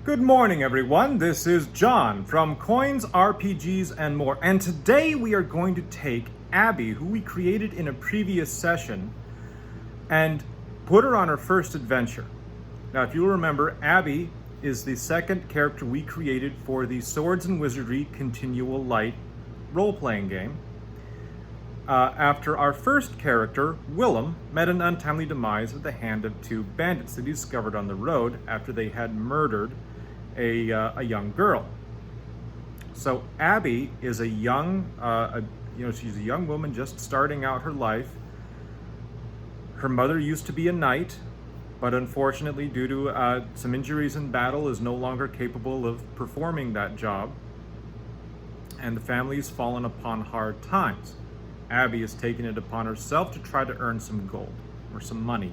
Good morning, everyone. This is John from Coins, RPGs, and more. And today we are going to take Abby, who we created in a previous session, and put her on her first adventure. Now, if you'll remember, Abby is the second character we created for the Swords and Wizardry Continual Light role-playing game. After our first character, Willem, met an untimely demise at the hand of two bandits that he discovered on the road after they had murdered a young girl. So Abby is a young, she's a young woman just starting out her life. Her mother used to be a knight, but unfortunately, due to some injuries in battle, is no longer capable of performing that job. And the family's fallen upon hard times. Abby has taken it upon herself to try to earn some gold or some money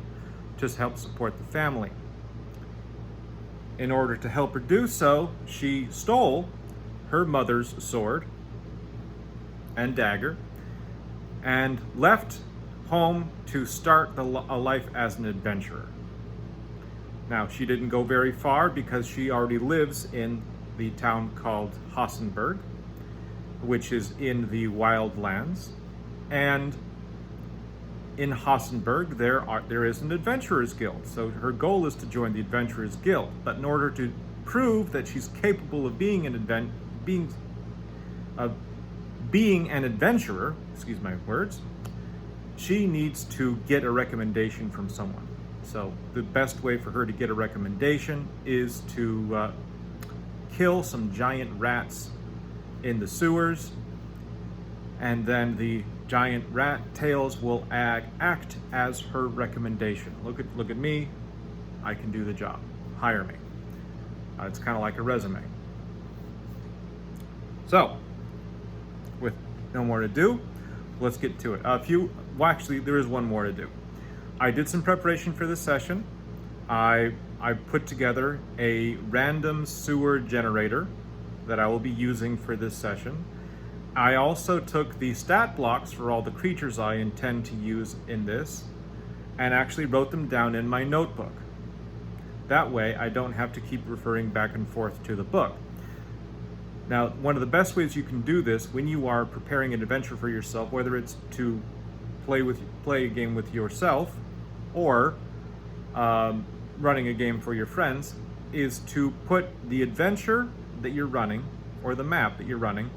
to help support the family. In order to help her do so, she stole her mother's sword and dagger and left home to start a life as an adventurer. Now, she didn't go very far because she already lives in the town called Hassenberg, which is in the Wildlands. And in Hassenberg, there is an adventurers guild. So her goal is to join the adventurers guild. But in order to prove that she's capable of being an adventurer, excuse my words, she needs to get a recommendation from someone. So the best way for her to get a recommendation is to kill some giant rats in the sewers, and then the giant rat tails will act as her recommendation. Look at me, I can do the job. Hire me. It's kind of like a resume. So, with no more to do, let's get to it. Actually, there is one more to do. I did some preparation for this session. I put together a random sewer generator that I will be using for this session. I also took the stat blocks for all the creatures I intend to use in this and actually wrote them down in my notebook. That way I don't have to keep referring back and forth to the book. Now, one of the best ways you can do this when you are preparing an adventure for yourself, whether it's to play a game with yourself or running a game for your friends, is to put the adventure that you're running or the map that you're running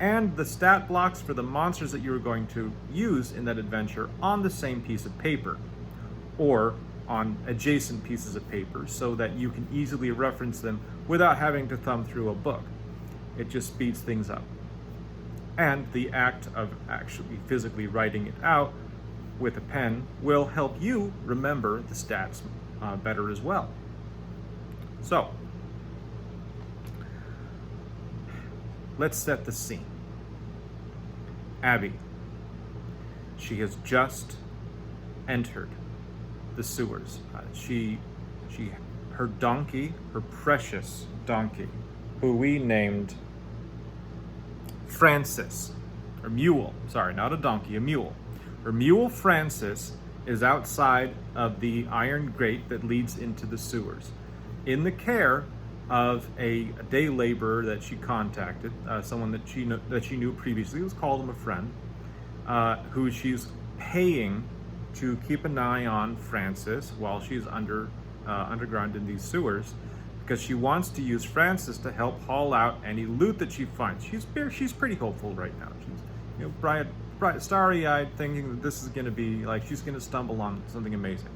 and the stat blocks for the monsters that you're going to use in that adventure on the same piece of paper or on adjacent pieces of paper so that you can easily reference them without having to thumb through a book. It just speeds things up. And the act of actually physically writing it out with a pen will help you remember the stats better as well. So, let's set the scene. Abby, she has just entered the sewers. Her donkey, her precious donkey, who we named Francis, or mule, sorry, not a donkey, a mule. Her mule Francis is outside of the iron grate that leads into the sewers, in the care of a day laborer that she contacted, someone that she knew previously. Let's call him a friend, who she's paying to keep an eye on Francis while she's underground in these sewers, because she wants to use Francis to help haul out any loot that she finds. She's pretty hopeful right now. She's bright, starry-eyed, thinking that this is going to be like she's going to stumble on something amazing.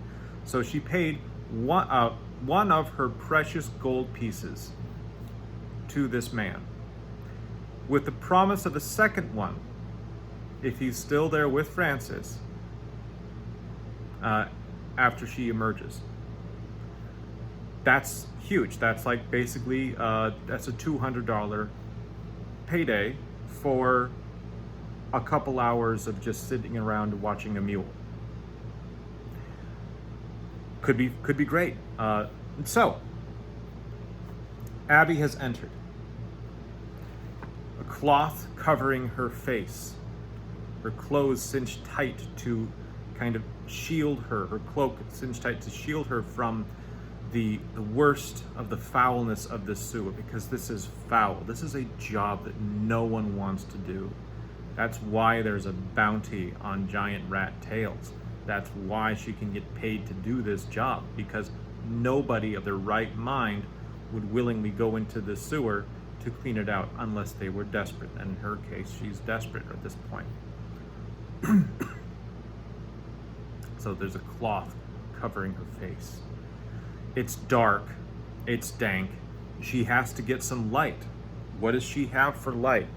So she paid one of her precious gold pieces to this man, with the promise of a second one if he's still there with Francis after she emerges. That's huge. That's like basically that's a $200 payday for a couple hours of just sitting around watching a mule. Could be great. So, Abby has entered. A cloth covering her face. Her clothes cinched tight to kind of shield her. Her cloak cinched tight to shield her from the worst of the foulness of this sewer, because this is foul. This is a job that no one wants to do. That's why there's a bounty on giant rat tails. That's why she can get paid to do this job, because nobody of their right mind would willingly go into the sewer to clean it out unless they were desperate. And in her case, she's desperate at this point. So there's a cloth covering her face. It's dark, it's dank. She has to get some light. What does she have for light?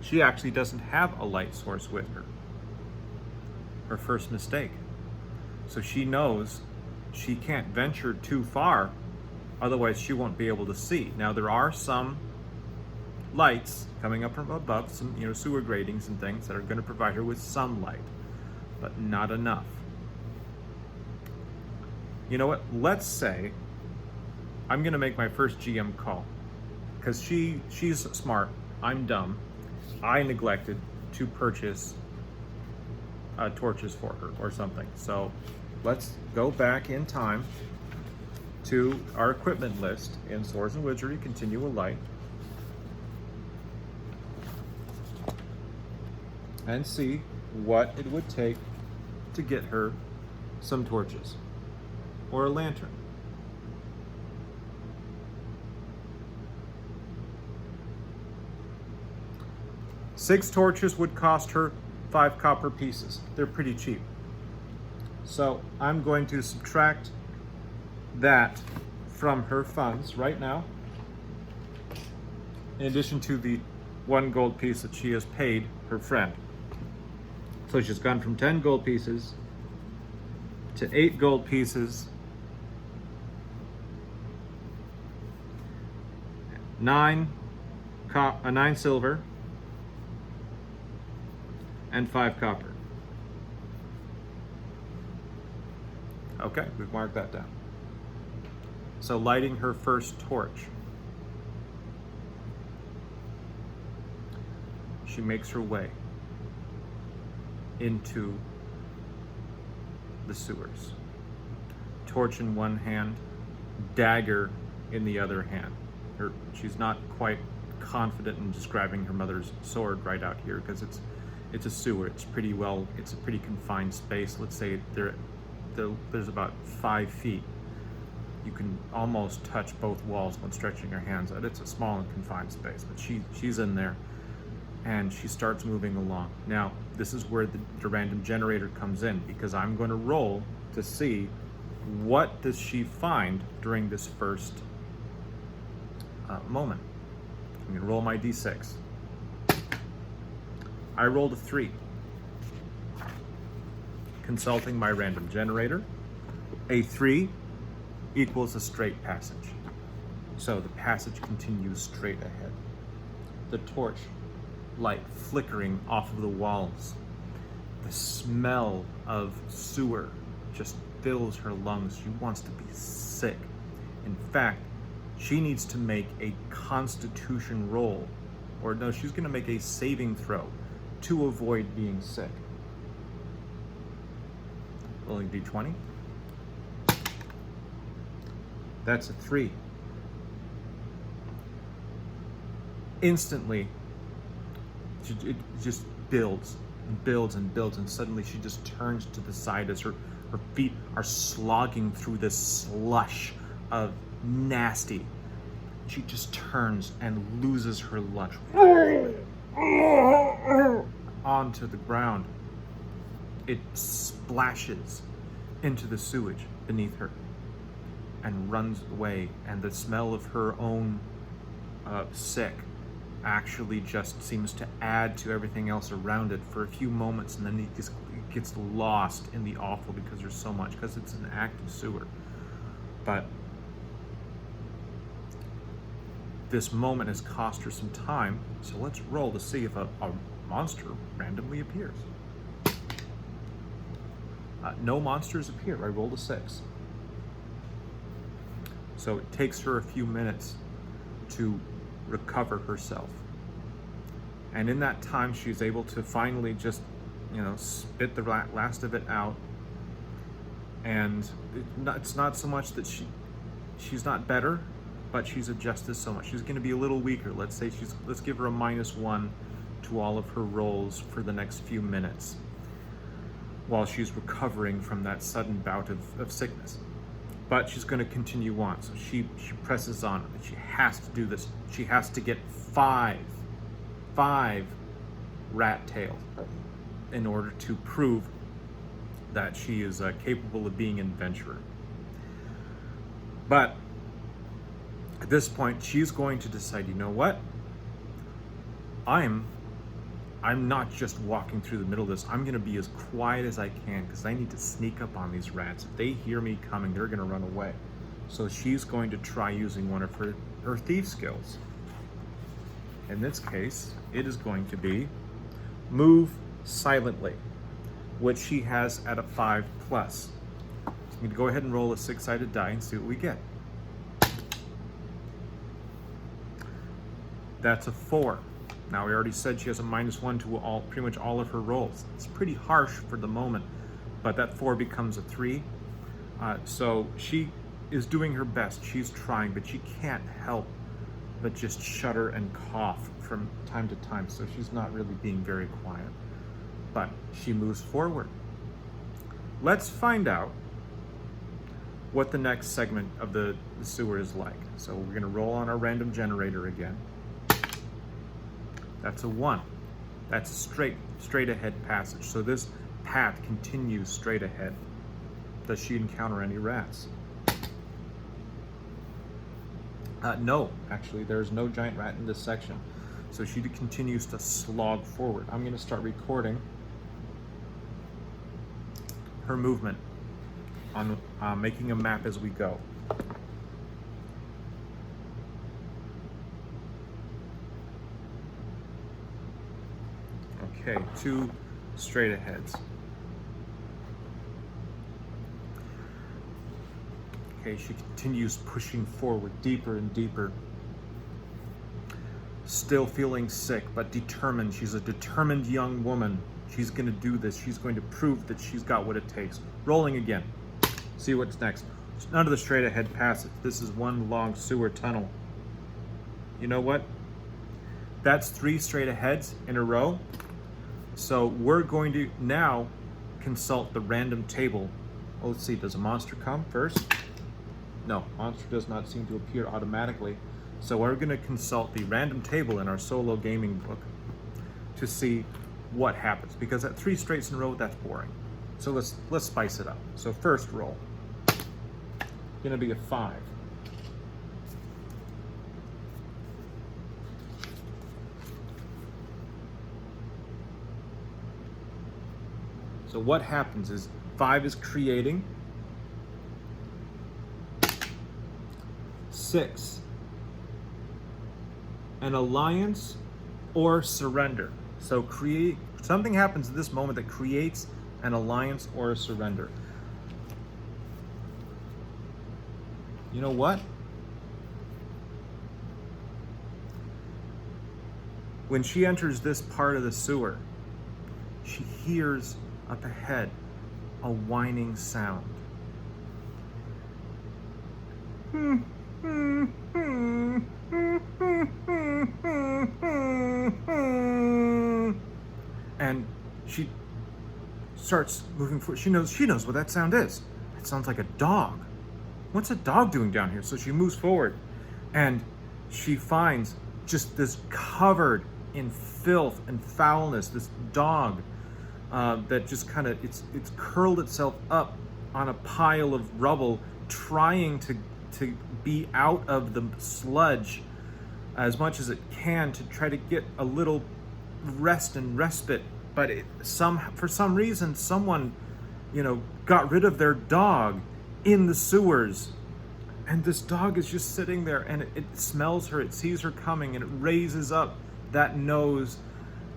She actually doesn't have a light source with her. Her first mistake. So she knows she can't venture too far, otherwise she won't be able to see. Now there are some lights coming up from above, some sewer gratings and things that are going to provide her with some light, but not enough. You know what? Let's say I'm going to make my first GM call, because she's smart, I'm dumb. I neglected to purchase torches for her or something. So let's go back in time to our equipment list in Swords and Wizardry, Continual Light, and see what it would take to get her some torches or a lantern. Six torches would cost her 5 copper pieces. They're pretty cheap. So I'm going to subtract that from her funds right now, in addition to the 1 gold piece that she has paid her friend. So she's gone from 10 gold pieces to 8 gold pieces, 9 silver, and 5 copper. Okay, we've marked that down. So lighting her first torch, she makes her way into the sewers. Torch in one hand, dagger in the other hand. She's not quite confident in describing her mother's sword right out here, because it's a sewer. It's a pretty confined space. Let's say there's about 5 feet. You can almost touch both walls when stretching your hands out. It's a small and confined space, but she's in there, and she starts moving along. Now, this is where the random generator comes in, because I'm going to roll to see what does she find during this first moment. I'm going to roll my d6. I rolled a 3. Consulting my random generator, a 3 equals a straight passage. So the passage continues straight ahead. The torch light flickering off of the walls. The smell of sewer just fills her lungs. She wants to be sick. In fact, she needs to make a constitution roll, or no, she's going to make a saving throw to avoid being sick. Rolling d20. That's a 3. Instantly, it just builds and builds and builds, and suddenly she just turns to the side as her feet are slogging through this slush of nasty. She just turns and loses her lunch onto the ground. It splashes into the sewage beneath her and runs away, and the smell of her own sick actually just seems to add to everything else around it for a few moments, and then it gets lost in the awful, because there's so much, because it's an active sewer. But this moment has cost her some time, so let's roll to see if a monster randomly appears. No monsters appear. I rolled a 6. So it takes her a few minutes to recover herself. And in that time, she's able to finally just, spit the last of it out. And it's not so much that she's not better, but she's adjusted so much. She's going to be a little weaker. Let's say let's give her a -1 to all of her rolls for the next few minutes while she's recovering from that sudden bout of sickness. But she's going to continue on. So she presses on. She has to do this. She has to get five rat tails in order to prove that she is capable of being an adventurer. But at this point, she's going to decide, you know what? I'm not just walking through the middle of this. I'm going to be as quiet as I can because I need to sneak up on these rats. If they hear me coming, they're going to run away. So she's going to try using one of her thief skills. In this case, it is going to be move silently, which she has at a 5+. So I'm going to go ahead and roll a 6-sided die and see what we get. That's a 4. Now, we already said she has a -1 to pretty much all of her rolls. It's pretty harsh for the moment, but that 4 becomes a 3. So she is doing her best. She's trying, but she can't help but just shudder and cough from time to time. So she's not really being very quiet, but she moves forward. Let's find out what the next segment of the sewer is like. So we're going to roll on our random generator again. That's a 1. That's a straight ahead passage. So this path continues straight ahead. Does she encounter any rats? No, actually, there's no giant rat in this section. So she continues to slog forward. I'm going to start recording her movement on making a map as we go. Okay, 2 straight aheads. Okay, she continues pushing forward deeper and deeper. Still feeling sick, but determined. She's a determined young woman. She's going to do this. She's going to prove that she's got what it takes. Rolling again. See what's next. It's none of the straight ahead passage. This is one long sewer tunnel. You know what? That's 3 straight aheads in a row. So we're going to now consult the random table. Oh, let's see, does a monster come first? No, monster does not seem to appear automatically. So we're going to consult the random table in our solo gaming book to see what happens. Because at 3 straights in a row, that's boring. So let's spice it up. So first roll, going to be a 5. So what happens is 5 is creating, 6, an alliance or surrender. So something happens at this moment that creates an alliance or a surrender. You know what? When she enters this part of the sewer, she hears up ahead a whining sound. And she starts moving forward. She knows what that sound is. It sounds like a dog. What's a dog doing down here? So she moves forward and she finds just this covered in filth and foulness, this dog that just kind of, it's curled itself up on a pile of rubble, trying to be out of the sludge as much as it can to try to get a little rest and respite. But for some reason, someone, got rid of their dog in the sewers. And this dog is just sitting there, and it smells her, it sees her coming, and it raises up that nose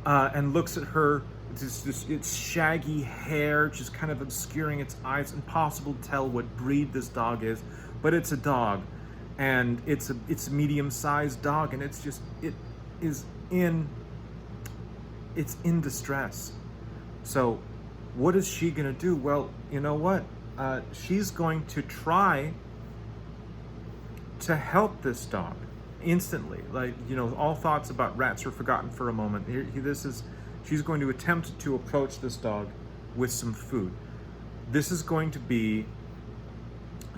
and looks at her. Its shaggy hair just kind of obscuring its eyes. Impossible to tell what breed this dog is, but it's a dog, and it's a medium-sized dog, and it's in distress. So what is she gonna do? Well, you know what? she's going to try to help this dog instantly. Like, all thoughts about rats are forgotten for a moment. She's going to attempt to approach this dog with some food. This is going to be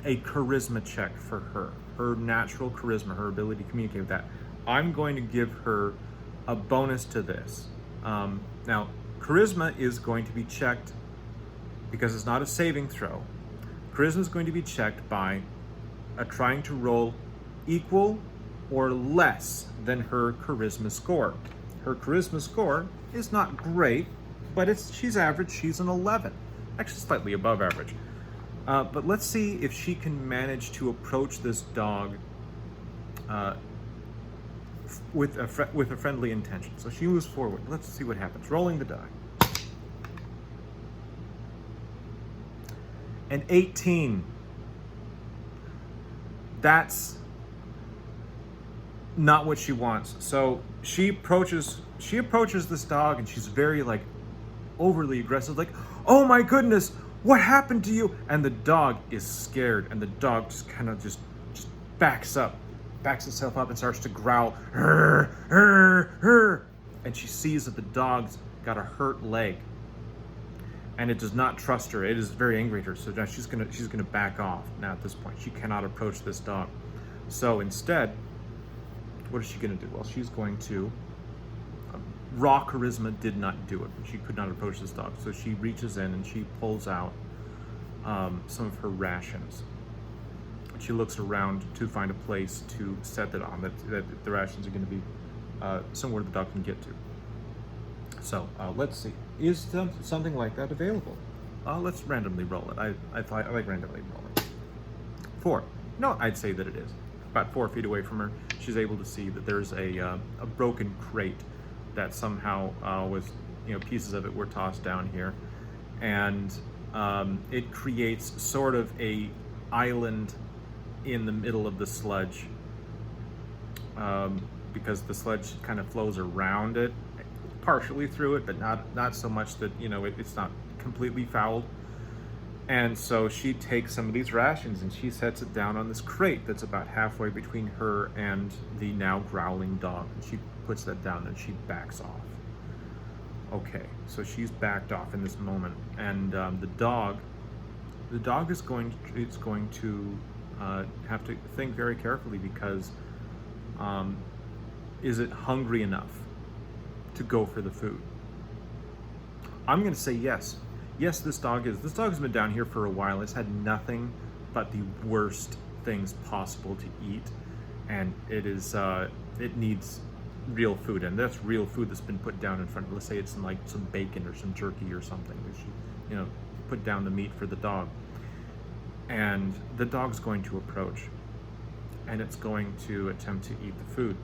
a charisma check for her natural charisma, her ability to communicate with that. I'm going to give her a bonus to this. Now, charisma is going to be checked because it's not a saving throw. Charisma is going to be checked by trying to roll equal or less than her charisma score. Her charisma score is not great, but she's average. She's an 11, actually slightly above average. But let's see if she can manage to approach this dog with a friendly intention. So she moves forward. Let's see what happens. Rolling the die. An 18. That's not what she wants. So she approaches this dog, and she's very overly aggressive, like, "Oh my goodness, what happened to you?" And the dog is scared, and the dog just kind of just backs itself up and starts to growl, "Hur, hur, hur." And she sees that the dog's got a hurt leg, and it does not trust her. It is very angry at her, so now she's gonna back off. Now at this point, she cannot approach this dog. So instead, what is she gonna do? Well, she's going to. Raw charisma did not do it. She could not approach this dog, so she reaches in and she pulls out some of her rations. She looks around to find a place to set it on. That the rations are going to be somewhere the dog can get to. So let's see. Is something like that available? Let's randomly roll it. I like randomly rolling. 4. No, I'd say that it is. About 4 feet away from her, she's able to see that there's a broken crate that somehow was, pieces of it were tossed down here, and it creates sort of a island in the middle of the sludge, because the sludge kind of flows around it, partially through it, but not so much that it's not completely fouled. And so she takes some of these rations and she sets it down on this crate that's about halfway between her and the now growling dog. And she puts that down and she backs off. Okay, so she's backed off in this moment, and the dog is going to have to think very carefully, because is it hungry enough to go for the food? I'm going to say yes. Yes, this dog is. This dog's been down here for a while. It's had nothing but the worst things possible to eat, and it needs real food, and that's real food that's been put down in front of it. Let's say it's some bacon or some jerky or something. She, put down the meat for the dog, and the dog's going to approach, and it's going to attempt to eat the food.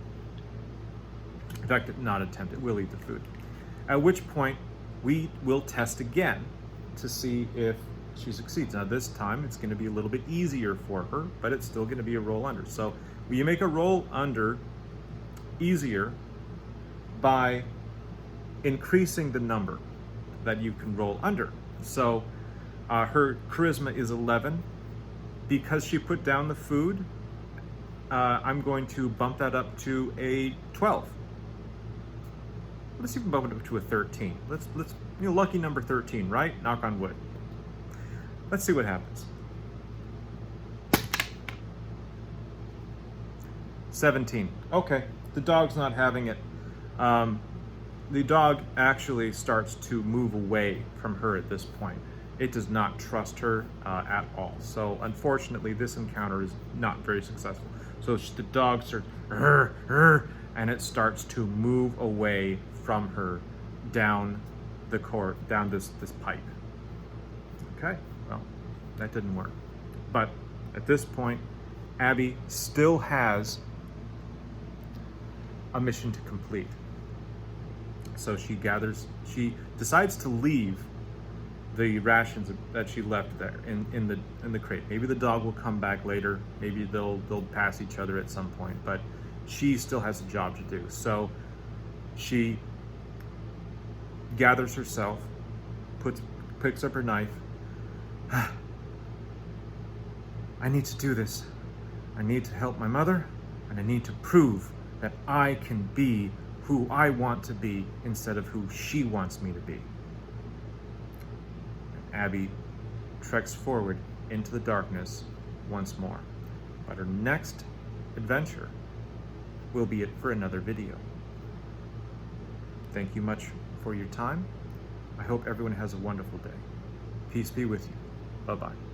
In fact, not attempt, it will eat the food. At which point, we will test again to see if she succeeds. Now this time it's going to be a little bit easier for her, but it's still going to be a roll under. So you make a roll under easier by increasing the number that you can roll under. So her charisma is 11. Because she put down the food, I'm going to bump that up to a 12. Let's even bump it up to a 13. Let's lucky number 13, right? Knock on wood. Let's see what happens. 17. Okay, the dog's not having it. The dog actually starts to move away from her at this point. It does not trust her at all. So unfortunately, this encounter is not very successful. So the dog starts, and it starts to move away from her down the court, down this pipe. Okay, well, that didn't work. But at this point, Abby still has a mission to complete. So she decides to leave the rations that she left there in the crate. Maybe the dog will come back later. Maybe they'll pass each other at some point. But she still has a job to do. So she gathers herself, picks up her knife, I need to do this. I need to help my mother, and I need to prove that I can be who I want to be instead of who she wants me to be. And Abby treks forward into the darkness once more. But her next adventure will be it for another video. Thank you much for your time. I hope everyone has a wonderful day. Peace be with you. Bye-bye.